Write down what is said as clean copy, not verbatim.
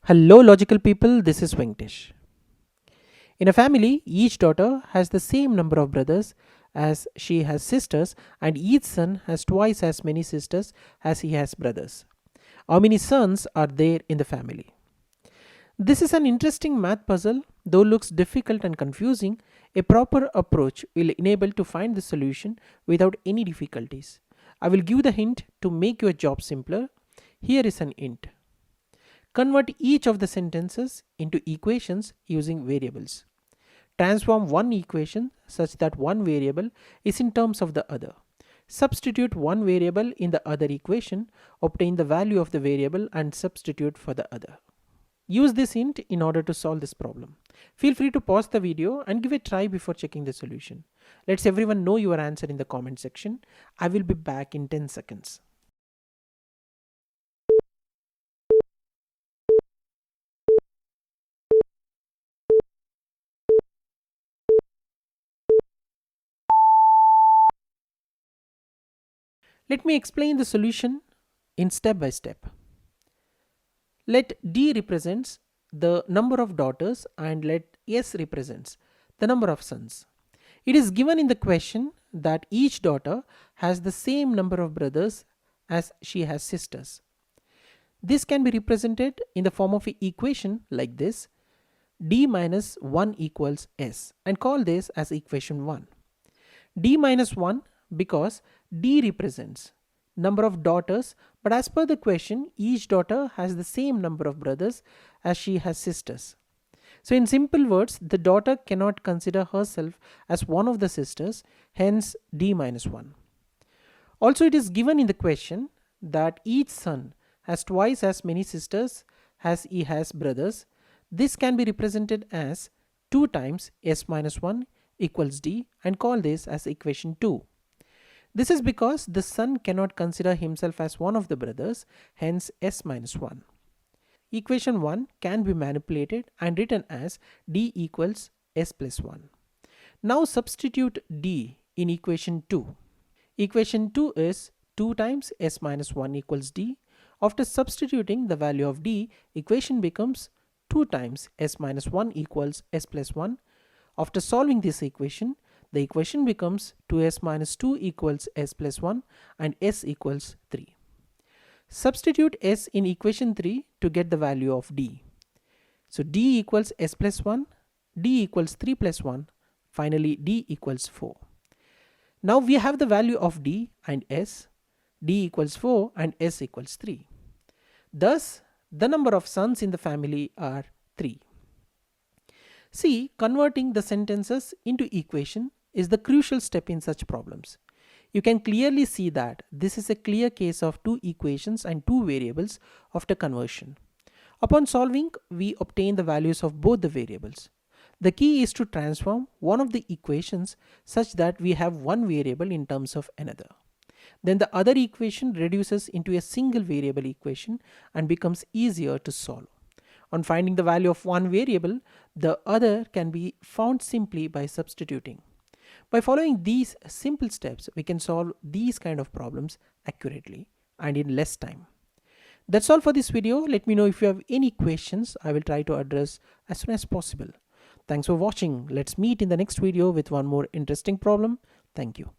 Hello, logical people. This is Venkatesh. In a family, each daughter has the same number of brothers as she has sisters, and each son has twice as many sisters as he has brothers. How many sons are there in the family? This is an interesting math puzzle, though looks difficult and confusing. A proper approach will enable to find the solution without any difficulties. I will give the hint to make your job simpler. Here is an hint. Convert each of the sentences into equations using variables. Transform one equation such that one variable is in terms of the other. Substitute one variable in the other equation, obtain the value of the variable and substitute for the other. Use this hint in order to solve this problem. Feel free to pause the video and give a try before checking the solution. Let's everyone know your answer in the comment section. I will be back in 10 seconds. Let me explain the solution in step by step. Let D represents the number of daughters and let S represents the number of sons. It is given in the question that each daughter has the same number of brothers as she has sisters. This can be represented in the form of an equation like this: D minus 1 equals S, and call this as equation 1. D minus 1 because D represents number of daughters, but as per the question each daughter has the same number of brothers as she has sisters. So in simple words, the daughter cannot consider herself as one of the sisters, hence D minus 1. Also, it is given in the question that each son has twice as many sisters as he has brothers. This can be represented as 2 times S minus 1 equals D, and call this as equation 2. This is because the son cannot consider himself as one of the brothers, hence S minus 1. Equation 1 can be manipulated and written as D equals S plus 1. Now substitute D in equation 2. Equation 2 is 2 times S minus 1 equals D. After substituting the value of D, equation becomes 2 times S minus 1 equals S plus 1. After solving this equation, the equation becomes 2s minus 2 equals s plus 1 and s equals 3. Substitute s in equation 3 to get the value of d. So d equals s plus 1, d equals 3 plus 1, finally d equals 4. Now we have the value of d and s, d equals 4 and s equals 3. Thus, the number of sons in the family are 3. See, converting the sentences into equation is the crucial step in such problems. You can clearly see that this is a clear case of two equations and two variables after conversion. Upon solving, we obtain the values of both the variables. The key is to transform one of the equations such that we have one variable in terms of another. Then the other equation reduces into a single variable equation and becomes easier to solve. On finding the value of one variable, the other can be found simply by substituting. By following these simple steps, we can solve these kind of problems accurately and in less time. That's all for this video. Let me know if you have any questions. I will try to address as soon as possible. Thanks for watching. Let's meet in the next video with one more interesting problem. Thank you.